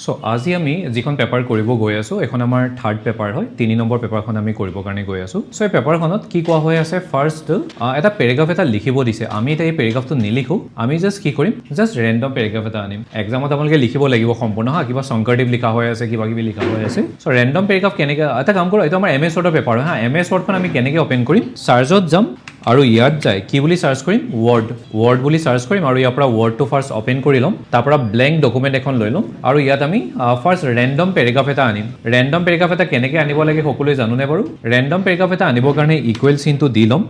so আজি আমি যিখন পেপাৰ কৰিব গৈ আছো এখন আমাৰ থাৰ্ড পেপাৰ হয় 3 নম্বৰ পেপাৰখন আমি কৰিব কাৰণে গৈ আছো সো এই পেপাৰখনত কি কোৱা হৈ আছে ফাৰ্ষ্ট এটা পেৰাগ্ৰাফ এটা লিখিব দিছে আমি এটা এই পেৰাগ্ৰাফটো নিলিখো আমি জাস্ট কি কৰিম জাস্ট ৰেন্ডম পেৰাগ্ৰাফ এটা আনিম এক্সামত আপোনালোকে লিখিব লাগিব সম্পূৰ্ণ হা কিবা শংকৰদেৱ লিখা হৈ আছে কিবা কিবি লিখা হৈ আছে সো ৰেন্ডম পেৰাগ্ৰাফ কেনেকৈ এটা কাম কৰো এইটো আমাৰ এমএছ ৱৰ্ডৰ পেপাৰ হয় হা এমএছ ৱৰ্ডখন আমি কেনেকৈ ওপেন কৰিম চাৰ্জত যাম আৰু ইয়াত যায় কি বুলি সাৰ্চ কৰিম ওয়াৰ্ড বুলি সাৰ্চ কৰিম আৰু ইয়াৰ পৰা ওয়াৰ্ডটো ফাৰ্স্ট ওপেন কৰি লম তাৰ পৰা ব্ল্যাঙ্ক ডকুমেন্ট এখন লৈ লম আৰু ইয়াত আমি ফাৰ্স্ট ৰেন্ডম পেৰাগ্ৰাফ এটা আনিম ৰেন্ডম পেৰাগ্ৰাফ এটা কেনেকৈ আনিব লাগে সকলোৱে জানোনে বাৰু ৰেন্ডম পেৰাগ্ৰাফ এটা আনিবৰ কাৰণে ইকুৱেল চিনটো দি লম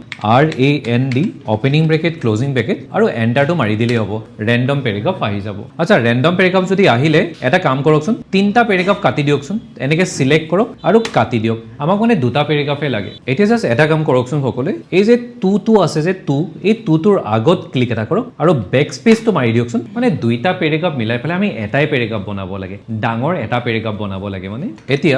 RAND opening bracket closing bracket আৰু এন্টাৰটো মাৰি দিলেই হ'ব ৰেন্ডম পেৰাগ্ৰাফ আহি যাব আচ্ছা ৰেন্ডম পেৰাগ্ৰাফ যদি আহিলে এটা কাম কৰকচোন তিনটা পেৰাগ্ৰাফ কাটি দিয়কচোন এনেকৈ সিলেক্ট কৰক আৰু কাটি দিয়ক আমাক মানে দুটা পেৰাগ্ৰাফে লাগে এতিয়া জাস্ট এটা কাম কৰকচোন সকলোৱে এই যে টু আছে যে এই টুটোৰ আগত ক্লিক এটা কৰক আৰু বেক স্পেচটো মাৰি দিয়কচোন মানে দুইটা পেৰাগ্ৰাফ মিলাই পেলাই আমি এটাই পেৰাগ্ৰাফ বনাব লাগে ডাঙৰ এটা পেৰাগ্ৰাফ বনাব লাগে মানে এতিয়া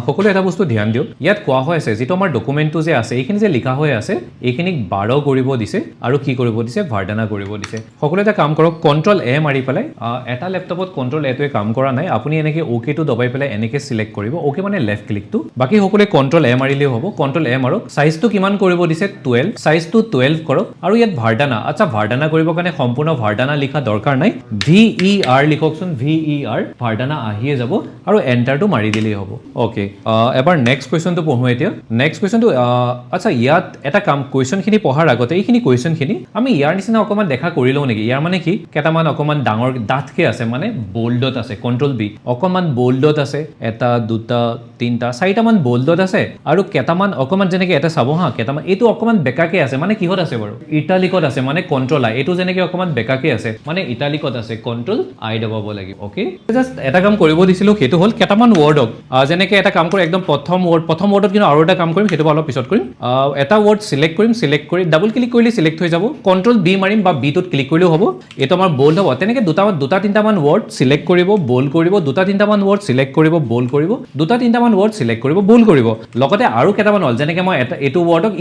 সকলো এটা বস্তু ধ্যান দিয়ক ইয়াত কোৱা হৈ আছে যেটো আমাৰ ডকুমেন্টটো যে আছে এইখিনি যে লিখা হৈ আছে এইখিনিক 12 কৰিব দিছে আৰু কি কৰিব দিছে ভাৰ্ডানা কৰিব দিছে সকলো এটা কাম কৰক কন্ট্ৰল এ মাৰি পেলাই এটা ল্যাপটপত কন্ট্ৰল এটোৱে কাম কৰা নাই আপুনি এনেকৈ ওকে টো দবাই পেলাই এনেকৈ সিলেক্ট কৰিব ওকে মানে লেফট ক্লিকটো বাকি সকলোৱে কন্ট্ৰল এ মাৰিলেও হ'ব কন্ট্ৰল এ মাৰক সাইজটো কিমান কৰিব দিছে 12 সাইজটো 12 কৰক আৰু ইয়াত ভাৰ্ডানা আচ্ছা ভাৰ্ডানা কৰিব কাৰণে সম্পূৰ্ণ ভাৰ্ডানা লিখা দৰকাৰ নাই VER লিখকচোন VER ভাৰ্ডানা আহিয়ে যাব আৰু এন্টাৰটো মাৰি দিলেই হ'ব ওকে এবাৰ নেক্সট কোৱেশ্চনটো পঢ়ো এতিয়া নেক্সট কোৱেশ্চনটো আচ্ছা ইয়াত এটা কাম কোৱেশ্চনখিনি পঢ়াৰ আগতে এইখিনি কোৱেশ্চনখিনি আমি ইয়াৰ নিচিনা অকমান দেখা কৰি লও নেকি ইয়াৰ মানে কি কেটামান অকমান ডাঙৰ ডাঠকে আছে মানে বোল্ডত আছে কন্ট্ৰল বি অকমান বোল্ডত আছে এটা দুটা তিনটা চাৰিটা মান বোল্ডত আছে আৰু কেটামান অকমান যেনেকৈ এটা চাব হা কেটামান এইটো অকমান বেকাকে আছে মানে কিহত আছে বাৰু ইটালিকত আছে মানে কন্ট্ৰল আই এইটো যেনেকৈ অকমান বেকাকে আছে মানে ইটালিকত আছে কন্ট্ৰল আই দবাব লাগিব ওকে জাস্ট এটা কাম কৰিব দিছিলো সেইটো হল কেটামান ওয়াৰ্ডক যেনেকৈ এটা কাম কৰি একদম প্ৰথম ওয়াৰ্ডত কিন্তু আৰু এটা কাম কৰিম সেইটো অলপ পিছত কৰিম এটা ওয়াৰ্ড সিলেক্ট সিলেক্ট কৰি ডাবল ক্লিক কৰিলে সিলেক্ট হৈ যাব কন্ট্ৰল বি মাৰিম বা বি টোত ক্লিক কৰিলেও হ'ব এইটো আমাৰ বোল্ড হ'ব তেনেকৈ দুটা তিনটা মান ওয়াৰ্ড সিলেক্ট কৰিব বোল্ড কৰিব দুটা তিনটা মান ওয়াৰ্ড সিলেক্ট কৰিব বোল্ড কৰিব দুটা তিনটা মান ওয়াৰ্ড সিলেক্ট কৰিব বোল্ড কৰিব লগতে আৰু কেটামান হল যেনেকৈ মই এইটো ওয়াৰ্ডক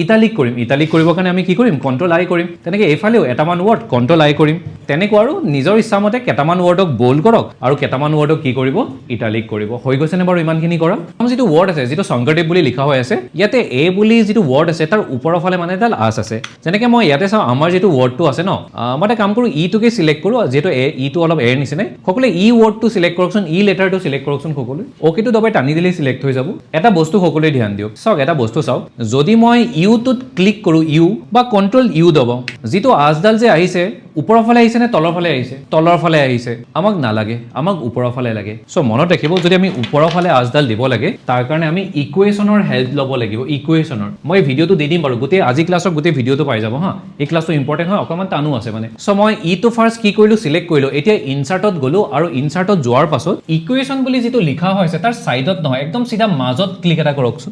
ইটালিক কৰিবৰ কাৰণে আমি কি কৰিম কন্ট্ৰল আই কৰিম তেনেকৈ এইফালেও এটামান ওয়াৰ্ড কন্ট্ৰল আই কৰিম তেনেকৈ আৰু নিজৰ ইচ্ছামতে কেটামান ওয়াৰ্ডক বোল্ড কৰক আৰু কেটামান ওয়াৰ্ডক কি কৰিব ইটালিক কৰিব হৈ গৈছেনে বাৰু ইমানখিনি কৰা যিটো ওয়াৰ্ড আছে যেটো শংকৰদেৱ বুলি লিখা হৈ আছে ইয়াতে এ বুলি যেটো ওয়াৰ্ড আছে তাৰ ওপৰৰ ফালে মানে এডাল আছ আছে যেনেকৈ মই ইয়াতে চাওঁ আমাৰ যেটো ওয়াৰ্ডটো আছে ন মই এটা কাম কৰো ই টোকে সিলেক্ট কৰো যেটো ই টো অলপ এৰ নিচিনা সকলোৱে ই ওয়াৰ্ডটো সিলেক্ট কৰকচোন ই লেটাৰটো সিলেক্ট কৰকচোন সকলোৱে ওকে টো দবাই টানি দিলে সিলেক্ট হৈ যাব এটা বস্তু সকলোৱে ধ্যান দিয়ক চাওক এটা বস্তু চাওক যদি মই ইউ টোত ক্লিক কৰো ইউ বা কন্ট্ৰল ইউ দবাও যেটো আজডাল যে আহিছে ওপৰৰ ফালে আহিছে নে তলৰ ফালে আহিছে তলৰ ফালে আহিছে আমাক নালাগে আমাক ওপৰৰ ফালে লাগে সো মনত ৰাখিব যদি আমি ওপৰৰ ফালে আজডাল দিব লাগে তাৰ কাৰণে আমি ইকুৱেশ্যনৰ হেল্প ল'ব লাগিব ইকুৱেশ্যনৰ মই ভিডিওটো দি দিম বাৰু গোটেই আজি ক্লাছৰ গোটেই ভিডিওটো পাই যাব হা এই ক্লাছটো ইম্পৰ্টেণ্ট হয় অকমান টানো আছে মানে সো মই ই টো ফাৰ্স্ট কি কৰিলো সিলেক্ট কৰিলো এতিয়া ইনসাৰ্টত গলো আৰু ইনসাৰ্টত যোৱাৰ পাছত ইকুৱেশ্যন বুলি যেটো লিখা হৈছে তাৰ সাইডত নহয় একদম সিধা মাজত ক্লিক এটা কৰকচোন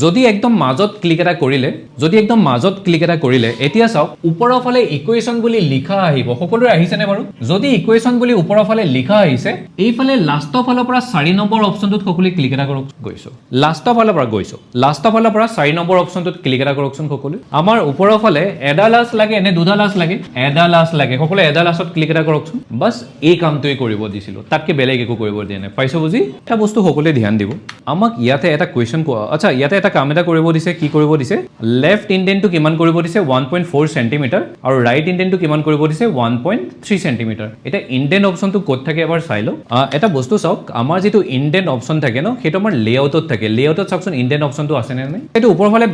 যদি একদম মাজত ক্লিক এটা কৰিলে এতিয়া চাওক ওপৰৰ ফালে ইকুৱেশ্যন বুলি লিখা আহিব সকলোৰে আহিছে নে বাৰু যদি ইকুৱেশ্যন বুলি ওপৰৰ ফালে লিখা আহিছে এইফালে লাষ্টৰ ফালৰ পৰা 4 নম্বৰ অপচনটোত সকলোৱে ক্লিক এটা কৰক গৈছো লাষ্টৰ ফালৰ পৰা 4 নম্বৰ অপচনটোত ক্লিক এটা কৰকচোন সকলোৱে আমাৰ ওপৰৰ ফালে এডাল আছ লাগে নে দুডাল আছ লাগে এডাল আছ লাগে সকলোৱে এডাল আছত ক্লিক এটা কৰকচোন বাস এই কামটোই কৰিব দিছিলো তাতকে বেলেগ একো কৰিব দিয়া নাই পাইছো বুজি এটা বস্তু সকলোৱে ধ্যান দিব আমাক ইয়াতে এটা কোৱেশ্চন আচ্ছা ইয়াতে এটা কাম এটা কৰিব দিছে কি কৰিব দিছে লেফট ইনডেন্টটো কিমান কৰিব দিছে 1.4 সেন্টিমিটাৰ আৰু ৰাইট ইনডেন্টটো কিমান কৰিব দিছে 1.3 সেন্টিমিটাৰ এটা ইনডেন্ট অপচনটো ক'ত থাকে এবাৰ চাই লও এটা বস্তু চাওক আমাৰ যেটো ইনডেন্ট অপচন থাকে ন হেটো আমাৰ লেআউটত থাকে লেআউটত চাওকচোন ইনডেন্ট অপচনটো আছে নে নাই এটো ওপৰৰ ফালে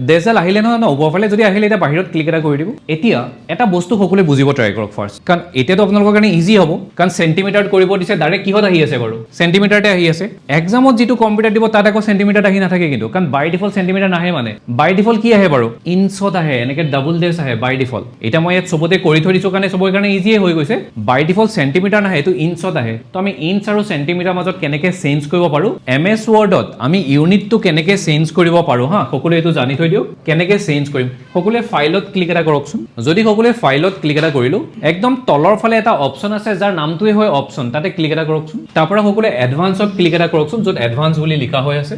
ডেজাল আহিলে ন ওপৰৰ ফালে যদি আহিলে এটা বাহিৰত ক্লিক এটা কৰি দিব এতিয়া এটা বস্তু সকলোৱে বুজিব ট্ৰাই কৰক ফাৰ্স্ট কাৰণ এতিয়াতো আপোনালোকৰ কাৰণে ইজি হ'ব কাৰণ সেন্টিমিটাৰত কৰিব দিছে ডাইৰেক্ট কিহত আহি আছে বাৰু সেন্টিমিটাৰতে আহি আছে এক্সামত যেটো কম্পিউটাৰ দিব তাত আকৌ সেন্টিমিটাৰ আহি নাথাকে কিন্তু কাৰণ বাই ডিফল্ট সেন্টিমিটাৰ নাহে মানে বাই ডিফল্ট কি আহে বাৰু ইঞ্চত আহে এনেকৈ ডাবল ডেছ আহে বাই ডিফল্ট এটা মই ইয়াত সবতে কৰি থৈ দিছো কাৰণে সবৰ কাৰণে ইজিয়ে হৈ গৈছে বাই ডিফল্ট সেন্টিমিটাৰ নাহে এটো ইঞ্চত আহে তো আমি ইঞ্চ আৰু সেন্টিমিটাৰ মাজত কেনেকৈ চেঞ্জ কৰিব পাৰো এমএছ ৱৰ্ডত আমি ইউনিটটো কেনেকৈ চেঞ্জ কৰিব পাৰো হা সকলোৱে এটো জানি থৈ দিও কেনেকৈ চেঞ্জ কৰিম সকলোৱে ফাইলত ক্লিক এটা কৰকচোন যদি সকলোৱে ফাইলত ক্লিক এটা কৰিলো একদম তলৰ ফালে এটা অপচন আছে যাৰ নামটোৱে হয় অপচন তাতে ক্লিক এটা কৰকচোন তাৰ পৰা সকলোৱে এডভান্সত ক্লিক এটা কৰকচোন য'ত এডভান্স বুলি লিখা হৈ আছে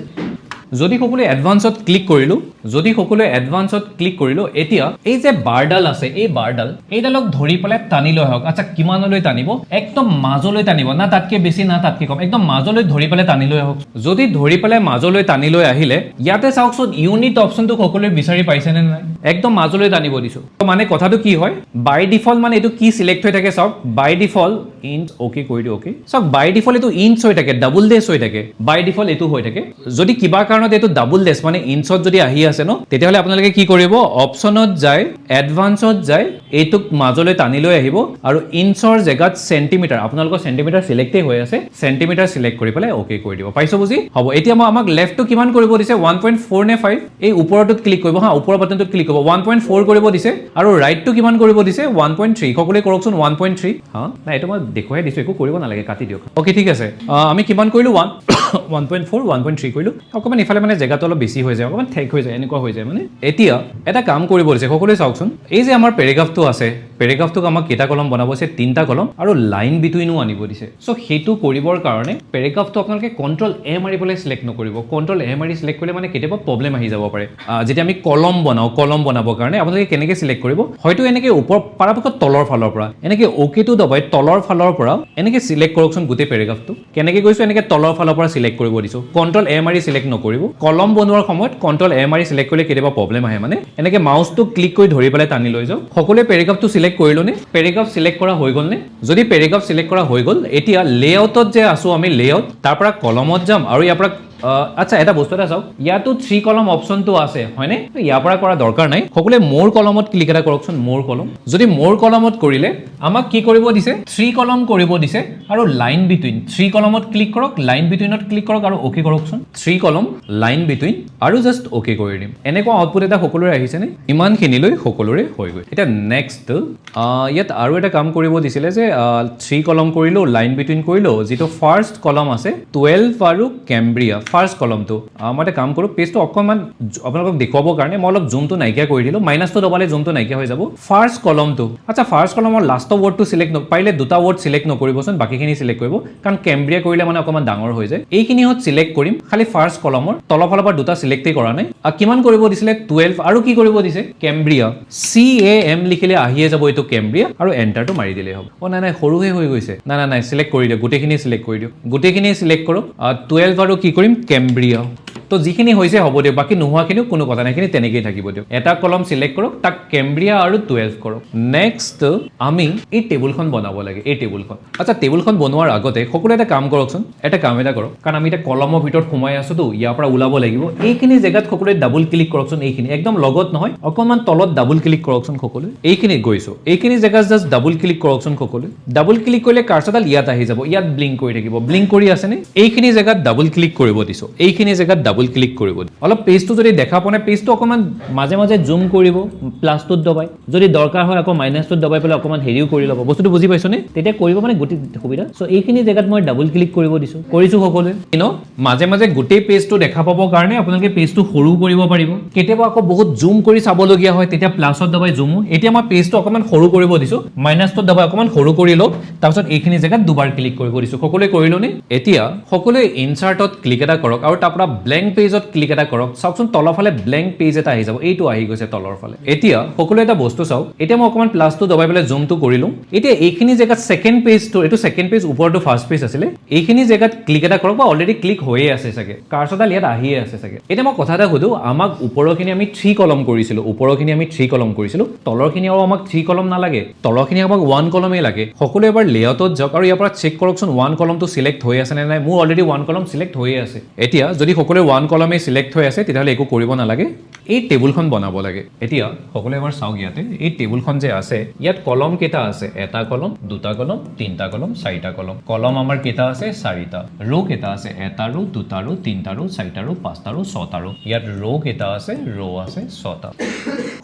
যদি সকলোৱে এডভান্সত ক্লিক কৰিলো যদি সকলোৱে এডভান্সত ক্লিক কৰিলো এতিয়া এই যে বাৰডাল আছে এই বাৰডাল এইডালক ধৰি পেলাই টানি লৈ আহক আচ্ছা কিমানলৈ টানিব একদম মাজলৈ টানিব না তাতকে বেছি না তাতকে কম একদম মাজলৈ ধৰি পেলাই টানি লৈ আহক যদি ধৰি পেলাই মাজলৈ টানি লৈ আহিলে ইয়াতে চাওকচোন ইউনিট অপশনটো সকলোৱে বিচাৰি পাইছে নে নাই একদম মাজলৈ টানিব দিছো মানে কথাটো কি হয় বাই ডিফল্ট মানে এটো কি সিলেক্ট হৈ থাকে চাওক বাই ডিফল্ট ইঞ্চ ওকে কৰি দিও ওকে চাওক বাই ডিফল্ট এটো ইঞ্চ হৈ থাকে ডাবল ডেছ হৈ থাকে বাই ডিফল্ট এটো হৈ থাকে যদি কিবা কাৰণত এটো ডাবল ডেছ মানে ইঞ্চত যদি আহি আছে ন তেতিয়াহলে আপোনালোকে কি কৰিব অপশনত যায় এডভান্সত যায় এইটোক মাজলৈ টানি লৈ আহিব আৰু ইঞ্চৰ জেগাত সেন্টিমিটাৰ আপোনালোকৰ সেন্টিমিটাৰ সিলেক্টে হৈ আছে সেন্টিমিটাৰ সিলেক্ট কৰি পেলাই ওকে কৰি দিব পাইছো বুজি হ'ব এতিয়া মই আমাক লেফটটো কিমান কৰিব দিছে 1.4 নে 5 এই ওপৰটোত ক্লিক কৰিব হা ওপৰৰ বাটনটোত ক্লিক কৰিব 1.4 কৰিব দিছে আৰু ৰাইটটো কিমান কৰিব দিছে 1.3 সকলোৱে কৰকচোন 1.3 হা না এটো মই দেখুৱাই দিছো একো কৰিব নালাগে কাটি দিয়ক ওকে ঠিক আছে আমি কিমান কৰিলো 1.4 1.3 কৰিলো অকমান ইফালে মানে জেগাটো অলপ বেছি হৈ যায় অকমান ঠেক হৈ যায় এনেকুৱা হৈ যায় মানে এতিয়া এটা কাম কৰিব দিছে সকলোৱে চাওকচোন এই যে আমাৰ পেৰাগ্ৰাফটো আছে পেৰাগ্ৰাফটোক আমাক কেটা কলম বনাব আছে তিনটা কলম আৰু লাইন বিটুইনো আনিব দিছে সো হেতু কৰিবৰ কাৰণে পেৰাগ্ৰাফটো আপোনালোকে কন্ট্ৰল এ মাৰি পেলাই সিলেক্ট নকৰিব কন্ট্ৰল এ মাৰি সিলেক্ট কৰিলে মানে কেতিয়াবা প্ৰবলেম আহি যাব পাৰে যেতিয়া আমি কলম বনাবৰ কাৰণে আপোনালোকে কেনেকৈ সিলেক্ট কৰিব হয়তো এনেকৈ ওপৰ পৰাপক্ষত তলৰ ফালৰ পৰা এনেকৈ ওকেটো দবাই তলৰ ফালৰ পৰা এনেকৈ সিলেক্ট কৰকচোন গোটেই পেৰাগ্ৰাফটো কেনেকৈ গৈছো এনেকৈ তলৰ ফালৰ পৰা সিলেক্ট কৰিব দিছো কন্ট্ৰল এ মাৰি সিলেক্ট নকৰিব কলম বনোৱাৰ সময়ত কন্ট্ৰল এ মাৰি সিলেক্ট কৰিলে কেতিয়াবা প্ৰবলেম আহে মানে এনেকৈ মাউসটো ক্লিক কৰি ধৰি পেলাই টানি লৈ যাওক সকলোৱে পেৰাগ্ৰাফটো সিলেক্ট কৰিলো নে পেৰাগ্ৰাফ সিলেক্ট কৰা হৈ গ'ল নে যদি পেৰাগ্ৰাফ সিলেক্ট কৰা হৈ গ'ল এতিয়া লেআউটত যে আছো আমি লেআউট তাৰ পৰা কলমত যাম আৰু ইয়াৰ পৰা আচ্ছা এটা বস্তু এটা চাওক ইয়াতো 3 কলম অপশনটো আছে হয়নে ইয়াৰ পৰা কৰা দৰকাৰ নাই সকলোৱে মোৰ কলমত ক্লিক এটা কৰকচোন মোৰ কলম যদি মোৰ কলমত কৰিলে আমাক কি কৰিব দিছে 3 কলম কৰিব দিছে আৰু লাইন বিটুইন 3 কলমত ক্লিক কৰক লাইন বিটুইনত ক্লিক কৰক আৰু ওকে কৰকচোন 3 কলম লাইন বিটুইন আৰু জাস্ট ওকে কৰি দিম এনেকুৱা আউটপুট এটা সকলোৰে আহিছে নে ইমানখিনিলৈ সকলোৰে হৈ গৈ এটা নেক্সট ইয়াত আৰু এটা কাম কৰিব দিছিলে যে 3 কলম কৰিলো লাইন বিটুইন কৰিলো যেটো ফাৰ্স্ট কলম আছে 12 আৰু কেম্ব্ৰিয়া ফাৰ্স্ট কলমটো মই এটা কাম কৰো পেজটো অকমান আপোনালোকক দেখুৱাবৰ কাৰণে মই অলপ জুমটো নাইকিয়া কৰি দিলো মাইনাসটো দবালে জুমটো নাইকিয়া হৈ যাব ফাৰ্স্ট কলমটো আচ্ছা ফাৰ্স্ট কলমৰ লাষ্ট ৱৰ্ডটো সিলেক্ট নকৰিলে দুটা ৱৰ্ড সিলেক্ট নকৰিবচোন বাকিখিনি সিলেক্ট কৰিব কাৰণ কেম্ব্ৰিয়া কৰিলে মানে অকমান ডাঙৰ হৈ যায় এইখিনিহত সিলেক্ট কৰিম খালি ফাৰ্স্ট কলমৰ তলফালৰ পৰা দুটা সিলেক্টই কৰা নাই কিমান কৰিব দিছিলে 12 আৰু কি কৰিব দিছে কেম্ব্ৰিয়া CAM লিখিলে আহিয়ে যাব এইটো কেম্ব্ৰিয়া আৰু এন্টাৰটো মাৰি দিলে হ'ব নাই সৰুহে হৈ গৈছে নাই সিলেক্ট কৰি দিও গোটেইখিনি সিলেক্ট কৰি দিও গোটেইখিনি সিলেক্ট কৰক 12 আৰু কি কৰিম কেম্ব্ৰিয়া তো যিখিনি হৈছে হ'ব দিও বাকি নোহোৱাখিনিও কোনো কথা নাই খিনি তেনেকেই থাকিব দিও এটা কলম সিলেক্ট কৰক তাক কেম্ব্ৰিয়া আৰু 12 কৰক নেক্সট আমি এই টেবুলখন বনাব লাগে এই টেবুলখন আচ্ছা টেবুলখন বনোৱাৰ আগতে সকলো এটা কাম কৰকচোন এটা কাম এটা কৰক কাৰণ আমি এটা কলমৰ ভিতৰত সোমাই আছো তো ইয়াৰ পৰা ওলাব লাগিব এইখিনি জেগাত সকলোৱে ডাবল ক্লিক কৰকচোন এইখিনি একদম লগত নহয় অকমান তলত ডাবল ক্লিক কৰকচোন সকলোৱে এইখিনি গৈছো এইখিনি জেগাত জাস্ট ডাবল ক্লিক কৰকচোন সকলোৱে ডাবল ক্লিক কৰিলে কাৰ্চৰডাল ইয়াত আহি যাব ইয়াত ব্লিংক কৰি থাকিব ব্লিংক কৰি আছে নে এইখিনি জেগাত ডাবল ক্লিক কৰিব দিছো এইখিনি জেগাত ডাবল ক্লিক কৰিব অলপ পেজটো যদি দেখা পোৱা নাই পেজটো অকমান মাজে মাজে জুম কৰিব প্লাছটোত দবাই যদি দৰকাৰ হয় আকৌ মাইনাসটোত দবাই পেলাই অকমান হেৰিও কৰি ল'ব বস্তুটো বুজি পাইছনে তেতিয়া কৰিব মানে গোটেই সুবিধা সো এইখিনি জেগাত মই ডাবল ক্লিক কৰিব দিছো কৰিছো সকলোৱে মাজে মাজে গোটেই পেজটো দেখা পাবৰ কাৰণে আপোনালোকে পেজটো সৰু কৰিব পাৰিব কেতিয়াবা আকৌ বহুত জুম কৰি চাবলগীয়া হয় তেতিয়া প্লাছত দবাই জুমো এতিয়া মই পেজটো অকমান সৰু কৰিব দিছো মাইনাসটোত দবাই অকমান সৰু কৰি লওক তাৰপিছত এইখিনি জেগাত দুবাৰ ক্লিক কৰিব দিছো সকলোৱে কৰিলনে এতিয়া সকলোৱে ইনচাৰ্টত ক্লিক এটা কৰক আৰু তাৰ পৰা ব্ল্যাঙ্ক পেজত ক্লিক এটা কৰক চাওকচোন তলৰ ফালে ব্ল্যাঙ্ক পেজ এটা আহি যাব এইটো আহি গৈছে তলৰ ফালে এতিয়া সকলোৱে এটা বস্তু চাওক এতিয়া মই অকমান প্লাছটো দবাই পেলাই জুমটো কৰিলো এতিয়া এইখিনি জেগাত সেকেন্ড পেজটো এটো সেকেন্ড পেজ ওপৰটো ফাৰ্স্ট পেজ আছিল এইখিনি জেগাত ক্লিক এটা কৰক বা অলৰেডি ক্লিক হৈয়ে আছে চাগে কাৰ্চৰডাল ইয়াত আহিয়ে আছে চাগে এতিয়া মই কথা এটা সুধো আমাক ওপৰখিনি আমি 3 কলম কৰিছিলো ওপৰখিনি আমি 3 কলম কৰিছিলো তলৰখিনি আৰু আমাক 3 কলম নালাগে তলৰখিনি আমাক 1 কলমে লাগে সকলোৱে এবাৰ লেআউটত যাওক আৰু ইয়াৰ পৰা চেক কৰকচোন 1 কলমটো সিলেক্ট হৈ আছে নে নাই মোৰ অলৰেডি 1 কলম সিলেক্ট হৈয়ে আছে এতিয়া যদি সকলোৱে 1 কলমে সিলেক্ট হৈ আছে তেতিয়াহলে একো কৰিব নালাগে এই টেবুলখন বনাব লাগে এতিয়া সকলোৱে এবাৰ চাওক ইয়াতে এই টেবুলখন যে আছে ইয়াত কলম কেটা আছে এটা কলম দুটা কলম তিনটা কলম চাৰিটা কলম কলম আমাৰ কেটা আছে চাৰিটা ৰো কেটা আছে এটা ৰো দুটা ৰো তিনটা ৰো চাৰিটা ৰো পাঁচটা ৰো ছটা ৰো ইয়াত ৰো কেটা আছে ৰো আছে ছটা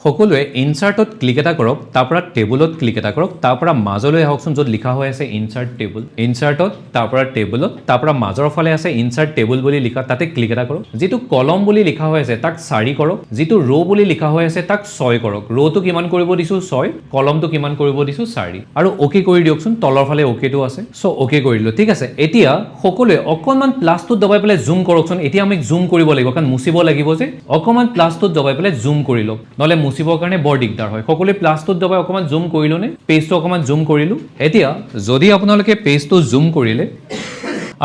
সকলোৱে ইনচাৰ্টত ক্লিক এটা কৰক তাৰ পৰা টেবুলত ক্লিক এটা কৰক তাৰ পৰা মাজলৈ আহকচোন য'ত লিখা হৈ আছে ইনচাৰ্ট টেবুল ইনচাৰ্টত তাৰ পৰা টেবুলত তাৰ পৰা মাজৰ ফালে আছে ইনচাৰ্ট টেবুল বুলি লিখা তাতে ক্লিক এটা কৰক যেটো কলম বুলি লিখা হৈ আছে তাক 4 কৰক যিটো ৰ' বুলি লিখা হৈ আছে তাক 6 কৰক ৰ'টো কিমান কৰিব দিছো 6 কলমটো কিমান কৰিব দিছো 4 আৰু ওকে কৰি দিয়কচোন তলৰ ফালে ওকেটো আছে সো ওকে কৰি দিলো ঠিক আছে এতিয়া সকলোৱে অকনমান প্লাছটোত দবাই পেলাই জুম কৰকচোন এতিয়া আমি জুম কৰিব লাগিব কাৰণ মুছিব লাগিব যে অকনমান প্লাছটোত দবাই পেলাই জুম কৰি লওক নহলে মুছিবৰ কাৰণে বৰ দিগদাৰ হয় সকলোৱে প্লাছটোত দবাই অকনমান জুম কৰিলো নে পেজটো অকনমান জুম কৰিলো এতিয়া যদি আপোনালোকে পেজটো জুম কৰিলে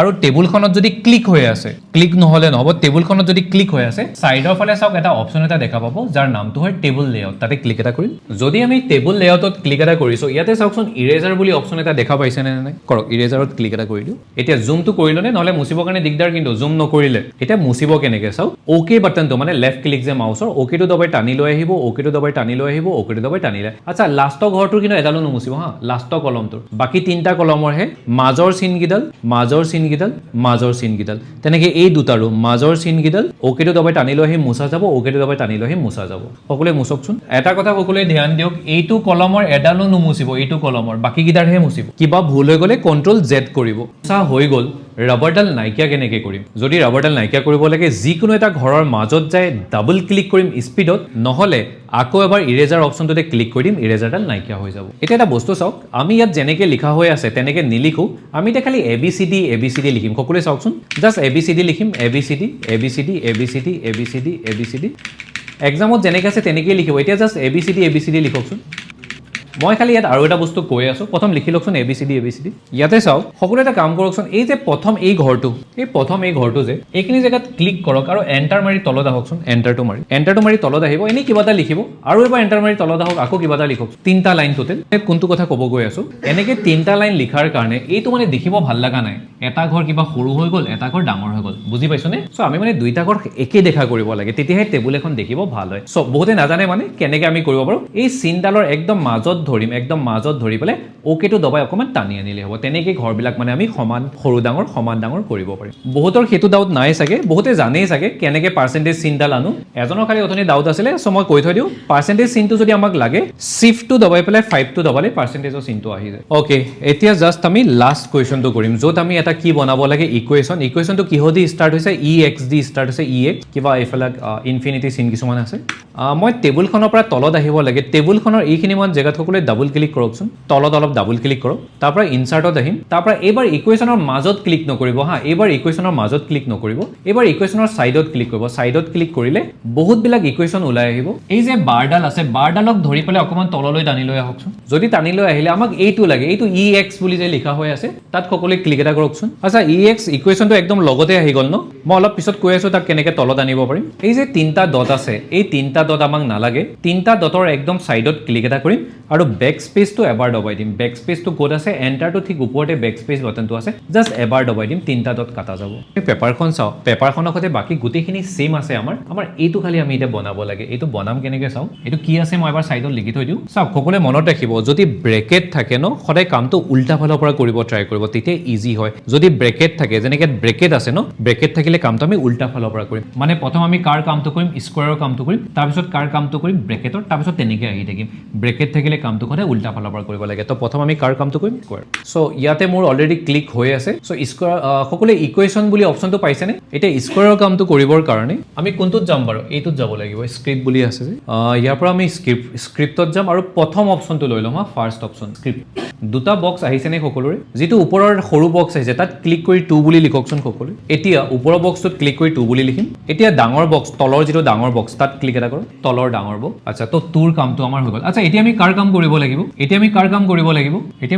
আৰু টেবুলখনত যদি ক্লিক হৈ আছে ক্লিক নহলে নহব টেবুলখনত যদি ক্লিক হৈ আছে সাইডৰ ফালে চাওক এটা অপচন এটা দেখা পাব যাৰ নামটো হয় টেবুল লেআউট তাতে ক্লিক এটা কৰিম যদি আমি টেবুল লেআউটত ক্লিক এটা কৰিছো ইয়াতে চাওকচোন ইৰেজাৰ বুলি অপচন এটা দেখা পাইছে নে নাই কৰক ইৰেজাৰত ক্লিক এটা কৰি দিও এতিয়া জুমটো কৰিলো নে নহলে মুছিবৰ কাৰণে দিগদাৰ কিন্তু জুম নকৰিলে এতিয়া মুছিব কেনেকে চাও ওকে বাটনটো মানে লেফট ক্লিক যে মাউছৰ ওকেটো দবাই টানি লৈ আহিব ওকেটো দবাই টানি লৈ আহিব ওকেটো দবাই টানিলে আচ্ছা লাষ্টৰ ঘৰটোৰ কিন্তু এডালো নমুছিব হা লাষ্টৰ কলমটোৰ বাকি তিনটা কলমৰ হে মাজৰ চিনগিডাল মাজৰ চিনগিডাল তেনেকে এই দুটাৰো মাজৰ চিনগিডাল ওকেটো দবাই টানি লৈ আহি মুছা যাব ওকেটো দবাই টানি লৈ আহি মুছা যাব সকলোৱে মুছকচোন এটা কথা সকলোৱে ধ্যান দিয়ক এইটো কলমৰ এডালো নুমুছিব এইটো কলমৰ বাকি গিটাৰহে মুছিব কিবা ভুল হৈ গলে কন্ট্ৰোল জেড কৰিব সা হৈ গল ৰাবাৰডাল নাইকিয়া কেনেকে কৰিম যদি ৰাবাৰডাল নাইকিয়া কৰিব লাগে যিকোনো এটা ঘৰৰ মাজত যায় ডাবল ক্লিক কৰিম স্পিডত নহলে আকৌ এবাৰ ইৰেজাৰ অপচনটোতে ক্লিক কৰি দিম ইৰেজাৰডাল নাইকিয়া হৈ যাব এটা এটা বস্তু চাওক আমি ইয়াত যেনেকে লিখা হৈ আছে তেনেকে নিলিখো আমি এটা খালি এবিসিডি লিখিম সকলোৱে চাওকচোন জাস্ট এবিসিডি লিখিম এবিসিডি এক্সামত যেনেকে আছে তেনেকে লিখিব এতিয়া জাস্ট এবিসিডি লিখকচোন মই খালি ইয়াত আৰু এটা বস্তু কৈ আছো প্ৰথম লিখি লওকচোন এবিসিডি ইয়াতে চাওক সকলো এটা কাম কৰকচোন এই যে প্ৰথম এই ঘৰটো যে এইখিনি জায়গাত ক্লিক কৰক আৰু এন্টাৰ মাৰি তলত আহকচোন এন্টাৰটো মাৰি তলত আহিব এনে কিবা এটা লিখিব আৰু এবাৰ এন্টাৰ মাৰি তলত আহক আকৌ কিবা এটা লিখক তিনটা লাইন টোটেল কোনটো কথা ক'ব গৈ আছো এনেকে তিনটা লাইন লিখাৰ কাৰণে এইটো মানে দেখিব ভাল লাগা নাই এটা ঘৰ কিবা সৰু হৈ গল এটা ঘৰ ডাঙৰ হৈ গল বুজি পাইছনে সো আমি মানে দুইটা ঘৰ একে দেখা কৰিব লাগে তেতিয়াহে টেবুল এখন দেখিব ভাল হয় সো বহুতে নাজানে মানে কেনেকে আমি কৰিব পাৰো এই চিনডালৰ একদম মাজত ধৰি পেলাই ওকেটো দবাই অকমান টানি আনিলে হ'ব তেনেকে ঘৰবিলাক মানে আমি সমান ডাঙৰ কৰিব পাৰিম বহুতৰ হেতু ডাউট নাই সাগে বহুতে জানেই সাগে কেনেকে পাৰ্সেন্টেজ চিনডাল আনো এজনৰ খালি অথনি ডাউট আছিলে সো মই কৈ থৈ দিও পার্সেন্টেজ চিনটো যদি আমাক লাগে শিফট টু দবাই পেলাই 5 টু দবালে পাৰ্সেন্টেজৰ চিনটো আহি যায় ওকে এতিয়া জাস্ট আমি লাষ্ট কোৱেশ্চনটো কৰিম যত আমি এটা কি বনাব লাগে ইকুৱেশ্যনটো কিহদি স্টাৰ্ট হৈছে ex দি স্টাৰ্ট হৈছে ex কিবা এফালে ইনফিনিটি চিন কিছুমান আছে মই টেবুলখনৰ পৰা তলত আহিব লাগে টেবুলখনৰ এইখিনি মান জেগাত সকলে ডাবল ক্লিক কৰকচোন তলত অলপ ডাবল ক্লিক কৰক তাৰ পৰা ইনসাৰ্টত আহিম তাৰ পৰা এবাৰ ইকুৱেশ্যনৰ মাজত ক্লিক নকৰিব হা এবাৰ ইকুৱেশ্যনৰ মাজত ক্লিক নকৰিব এবাৰ ইকুৱেশ্যনৰ সাইডত ক্লিক কৰিব সাইডত ক্লিক কৰিলে বহুত বিলাক ইকুৱেশ্যন ওলাই আহিব এই যে বাৰডাল আছে বাৰডালক ধৰি পেলাই অকমান তললৈ টানি লৈ আহকচোন যদি টানি লৈ আহিলে আমাক এইটো লাগে এইটো ex বুলি যে লিখা হৈ আছে তাত সকলে ক্লিক এটা কৰকচোন আচ্ছা ex ইকুৱেশ্যনটো একদম লগতে আহি গল ন মই অলপ পিছত কৈ আছো তাক কেনেকে তলত আনিব পাৰিম এই যে তিনটা ডট আছে এই তিনটা ডট আমাক নালাগে তিনটা ডটৰ একদম সাইডত ক্লিক এটা কৰিম আৰু ব্যাক স্পেসটো এবাৰ দবাই দিম ব্যাক স্পেসটো কোড আছে এন্টাৰটো ঠিক ওপৰতে ব্যাক স্পেস বাটনটো আছে জাস্ট এবাৰ দবাই দিম তিনটা ডট কাটা যাব এই পেপাৰখন চাও পেপাৰখনৰ সৈতে বাকি গুটেখিনি সেম আছে আমাৰ এইটো খালি আমি এটা বনাব লাগে এইটো বনাম কেনেকে চাও এইটো কি আছে মই এবাৰ সাইডত লিখি থৈ দিও চাও সকলোৱে মনত ৰাখিব যদি ব্ৰেকেট থাকে ন সদায় কামটো উল্টা ফালৰ পৰা কৰিব ট্ৰাই কৰিব তেতিয়া ইজি হয় যদি ব্ৰেকেট থাকে যেনেকে ব্ৰেকেট আছে ন ব্ৰেকেট থাকিলে কামটো আমি উল্টা ফালৰ পৰা কৰিম মানে প্ৰথম আমি কাৰ কামটো কৰিম স্কয়াৰৰ কামটো কৰিম তাৰ পিছত কাৰ কামটো কৰিম ব্ৰেকেটৰ তাৰ পিছত তেনেকে আহি থাকিম ব্ৰেকেট থাকিলে কামটো কৰে উল্টা ফালৰ পৰা কৰিব লাগে তো প্ৰথম আমি কাৰ কামটো কৰিম স্কয়াৰ সো ইয়াতে মোৰ অলৰেডি ক্লিক হৈ আছে সো স্কয়াৰ সকলে ইকুৱেশ্যন বুলি অপচনটো পাইছেনে এতিয়া স্কয়াৰৰ কামটো কৰিবৰ কাৰণে আমি কোনটোত যাম বাৰু এইটোত যাব লাগিব স্ক্ৰিপ্ট বুলি আছে যে ইয়াৰ পৰা আমি স্ক্ৰিপ্টত যাম আৰু প্ৰথম অপচনটো লৈ লম ফাৰ্স্ট অপচন স্ক্ৰিপ্ট দুটা বক্স আহিছে নে সকলোৰে যেটো ওপৰৰ সৰু বক্স আহিছে তাত ক্লিক কৰি 2 বুলি লিখকচোন সকলোৰে এতিয়া ওপৰৰ বক্সটোত ক্লিক কৰি 2 বুলি লিখিম এতিয়া ডাঙৰ বক্স তলৰ যেটো ডাঙৰ বক্স তাত ক্লিক এটা কৰক তলৰ ডাঙৰ বক্স আচ্ছা তো তোৰ কামটো আমাৰ হৈ গল আচ্ছা এতিয়া আমি কাৰ কাম কৰিব লাগিব এতিয়া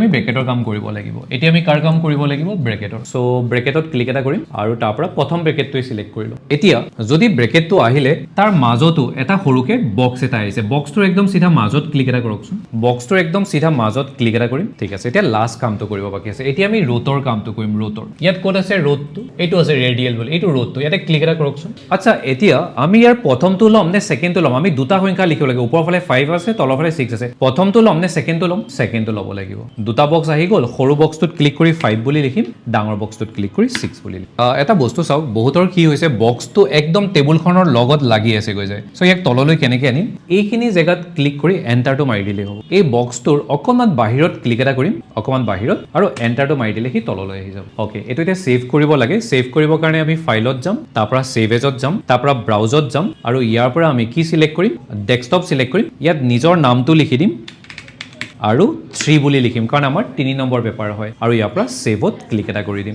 আমি ব্ৰেকেটৰ কাম কৰিব লাগিব এতিয়া আমি কাৰ কাম কৰিব লাগিব ব্ৰেকেটৰ সো ব্ৰেকেটত ক্লিক এটা কৰিম আৰু তাৰ পৰা প্ৰথম ব্ৰেকেটটোই সিলেক্ট কৰিলো এতিয়া যদি ব্ৰেকেটটো আহিলে তাৰ মাজতো এটা সৰুকে বক্স এটা আহিছে বক্সটোৰ একদম সিধা মাজত ক্লিক এটা কৰকচোন বক্সটোৰ একদম সিধা মাজত ক্লিক এটা কৰিম ঠিক আছে এতিয়া লাষ্ট কামটো কৰিব বাকি আছে এতিয়া আমি ৰোটৰ কামটো কৰিম ৰোটৰ ইয়াত কোড আছে ৰোটটো এইটো আছে ৰেডিয়েল বুলি এইটো ৰোটটো ইয়াতে ক্লিক এটা কৰকচোন আচ্ছা এতিয়া আমি ইয়াৰ প্ৰথমটো লম নে সেকেন্ডটো লম আমি দুটা সংখ্যা লিখিব লাগে ওপৰৰ ফালে 5 আছে তলৰ ফালে 6 আছে প্ৰথম প্ৰথমটো ল'ম নে ছেকেণ্ডটো ল'ম ছেকেণ্ডটো ল'ব লাগিব দুটা বক্স আহি গ'ল সৰু বক্সটোত ক্লিক কৰি 5 বুলি লিখিম ডাঙৰ বক্সটোত ক্লিক কৰি 6 বুলি লিখিম এটা বস্তু চাওক বহুতৰ কি হৈছে বক্সটো একদম টেবুলখনৰ লগত লাগি আছে গৈ যায় সো ইয়াক তললৈ কেনেকৈ আনিম এইখিনি জেগাত ক্লিক কৰি এণ্টাৰটো মাৰি দিলেই হ'ব এই বক্সটোৰ অকণমান বাহিৰত ক্লিক এটা কৰিম অকণমান বাহিৰত আৰু এণ্টাৰটো মাৰি দিলে সি তললৈ আহি যাব অ'কে এইটো এতিয়া ছেভ কৰিব লাগে ছেভ কৰিবৰ কাৰণে আমি ফাইলত যাম তাৰ পৰা ছেভ এজত যাম তাৰ পৰা ব্ৰাউজত যাম আৰু ইয়াৰ পৰা আমি কি সিলেক্ট কৰিম ডেস্কটপ সিলেক্ট কৰিম ইয়াত নিজৰ নামটো লিখি দিম আৰু 3 বুলি লিখিম কাৰণ আমাৰ 3 নম্বৰ পেপাৰ হয় আৰু ইয়াৰ পৰা ছেভত ক্লিক এটা কৰি দিম